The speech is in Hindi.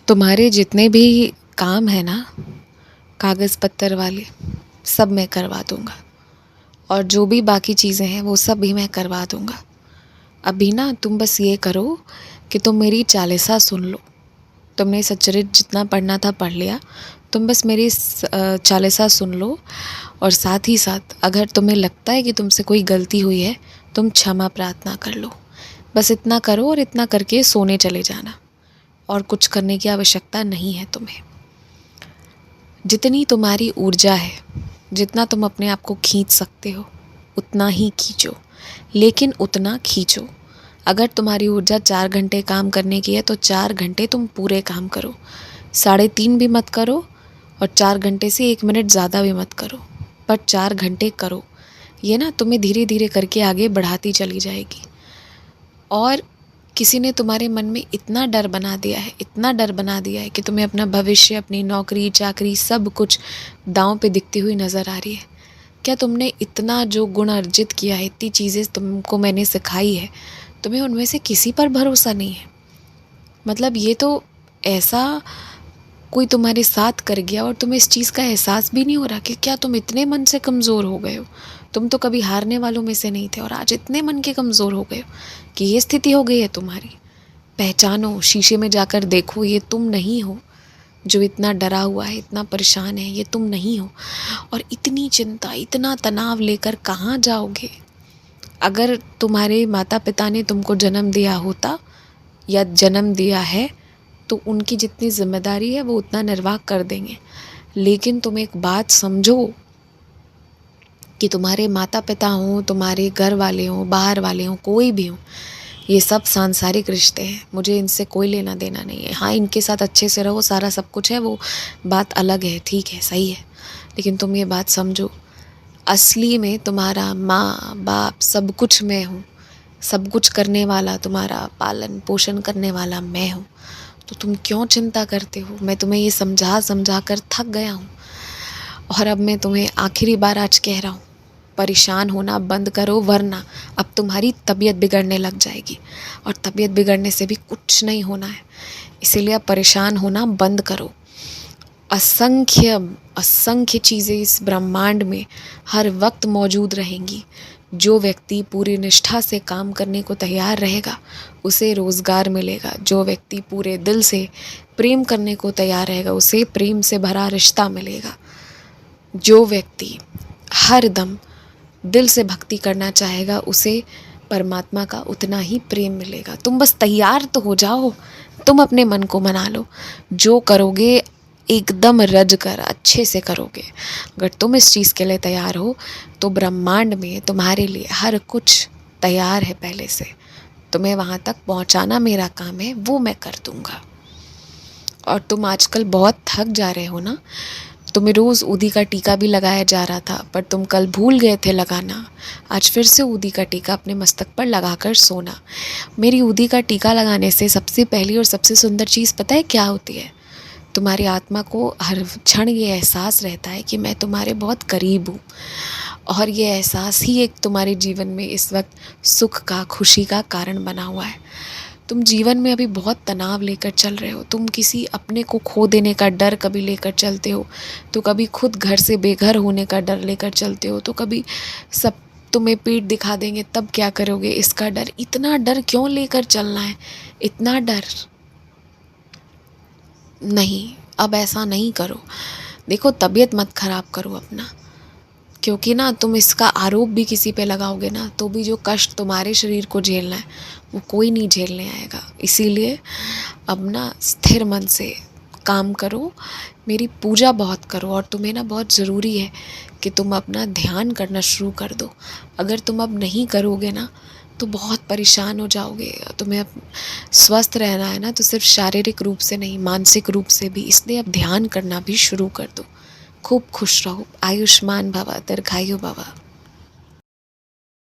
तुम्हारे जितने भी काम है ना कागज़ पत्तर वाले, सब मैं करवा दूँगा और जो भी बाकी चीज़ें हैं वो सब भी मैं करवा दूँगा। अभी ना तुम बस ये करो कि तुम मेरी चालीसा सुन लो। तुमने सच्चरित्र जितना पढ़ना था पढ़ लिया। तुम बस मेरी चालीसा सुन लो और साथ ही साथ अगर तुम्हें लगता है कि तुमसे कोई गलती हुई है, तुम क्षमा प्रार्थना कर लो। बस इतना करो और इतना करके सोने चले जाना और कुछ करने की आवश्यकता नहीं है तुम्हें। जितनी तुम्हारी ऊर्जा है, जितना तुम अपने आप को खींच सकते हो उतना ही खींचो, लेकिन उतना खींचो। अगर तुम्हारी ऊर्जा 4 घंटे काम करने की है तो 4 घंटे तुम पूरे काम करो, 3.5 भी मत करो और 4 घंटे से 1 मिनट ज़्यादा भी मत करो, पर 4 घंटे करो। ये ना तुम्हें धीरे धीरे करके आगे बढ़ाती चली जाएगी। और किसी ने तुम्हारे मन में इतना डर बना दिया है, इतना डर बना दिया है कि तुम्हें अपना भविष्य, अपनी नौकरी चाकरी सब कुछ दांव पे दिखती हुई नज़र आ रही है। क्या तुमने इतना जो गुण अर्जित किया है, इतनी चीज़ें तुमको मैंने सिखाई है, तुम्हें उनमें से किसी पर भरोसा नहीं है? मतलब ये तो ऐसा कोई तुम्हारे साथ कर गया और तुम्हें इस चीज़ का एहसास भी नहीं हो रहा कि क्या तुम इतने मन से कमज़ोर हो गए हो। तुम तो कभी हारने वालों में से नहीं थे और आज इतने मन के कमज़ोर हो गए हो कि ये स्थिति हो गई है तुम्हारी। पहचानो, शीशे में जाकर देखो, ये तुम नहीं हो जो इतना डरा हुआ है, इतना परेशान है, ये तुम नहीं हो। और इतनी चिंता, इतना तनाव लेकर कहाँ जाओगे? अगर तुम्हारे माता पिता ने तुमको जन्म दिया होता या जन्म दिया है तो उनकी जितनी जिम्मेदारी है वो उतना निर्वाह कर देंगे। लेकिन तुम एक बात समझो कि तुम्हारे माता पिता हों, तुम्हारे घर वाले हों, बाहर वाले हों, कोई भी हों, ये सब सांसारिक रिश्ते हैं। मुझे इनसे कोई लेना देना नहीं है। हाँ, इनके साथ अच्छे से रहो, सारा सब कुछ है, वो बात अलग है, ठीक है, सही है। लेकिन तुम ये बात समझो, असली में तुम्हारा माँ बाप सब कुछ मैं हूँ। सब कुछ करने वाला, तुम्हारा पालन पोषण करने वाला मैं हूँ। तो तुम क्यों चिंता करते हो? मैं तुम्हें ये समझा समझा कर थक गया हूँ और अब मैं तुम्हें आखिरी बार आज कह रहा हूँ, परेशान होना बंद करो, वरना अब तुम्हारी तबीयत बिगड़ने लग जाएगी और तबीयत बिगड़ने से भी कुछ नहीं होना है। इसीलिए अब परेशान होना बंद करो। असंख्य असंख्य चीज़ें इस ब्रह्मांड में हर वक्त मौजूद रहेंगी। जो व्यक्ति पूरी निष्ठा से काम करने को तैयार रहेगा उसे रोज़गार मिलेगा। जो व्यक्ति पूरे दिल से प्रेम करने को तैयार रहेगा उसे प्रेम से भरा रिश्ता मिलेगा। जो व्यक्ति हर दम दिल से भक्ति करना चाहेगा उसे परमात्मा का उतना ही प्रेम मिलेगा। तुम बस तैयार तो हो जाओ, तुम अपने मन को मना लो। जो करोगे एकदम रज कर अच्छे से करोगे। अगर तुम इस चीज़ के लिए तैयार हो तो ब्रह्मांड में तुम्हारे लिए हर कुछ तैयार है पहले से। तुम्हें वहाँ तक पहुँचाना मेरा काम है, वो मैं कर दूँगा। और तुम आजकल बहुत थक जा रहे हो ना। तुम्हें रोज़ ऊदी का टीका भी लगाया जा रहा था, पर तुम कल भूल गए थे लगाना। आज फिर से ऊदी का टीका अपने मस्तक पर लगाकर सोना। मेरी ऊदी का टीका लगाने से सबसे पहली और सबसे सुंदर चीज़ पता है क्या होती है? तुम्हारी आत्मा को हर क्षण ये एहसास रहता है कि मैं तुम्हारे बहुत करीब हूँ। और ये एहसास ही एक तुम्हारे जीवन में इस वक्त सुख का, खुशी का कारण बना हुआ है। तुम जीवन में अभी बहुत तनाव लेकर चल रहे हो। तुम किसी अपने को खो देने का डर कभी लेकर चलते हो, तो कभी खुद घर से बेघर होने का डर लेकर चलते हो, तो कभी सब तुम्हें पीठ दिखा देंगे तब क्या करोगे, इसका डर। इतना डर क्यों लेकर चलना है? इतना डर नहीं, अब ऐसा नहीं करो। देखो, तबीयत मत ख़राब करो अपना, क्योंकि ना तुम इसका आरोप भी किसी पे लगाओगे ना तो भी जो कष्ट तुम्हारे शरीर को झेलना है वो कोई नहीं झेलने आएगा। इसीलिए अब ना स्थिर मन से काम करो, मेरी पूजा बहुत करो। और तुम्हें ना बहुत ज़रूरी है कि तुम अपना ध्यान करना शुरू कर दो। अगर तुम अब नहीं करोगे ना तो बहुत परेशान हो जाओगे। तुम्हें अब स्वस्थ रहना है ना, तो सिर्फ शारीरिक रूप से नहीं, मानसिक रूप से भी। इसलिए अब ध्यान करना भी शुरू कर दो। खूब खुश रहो, आयुष्मान भव, दीर्घायु भव।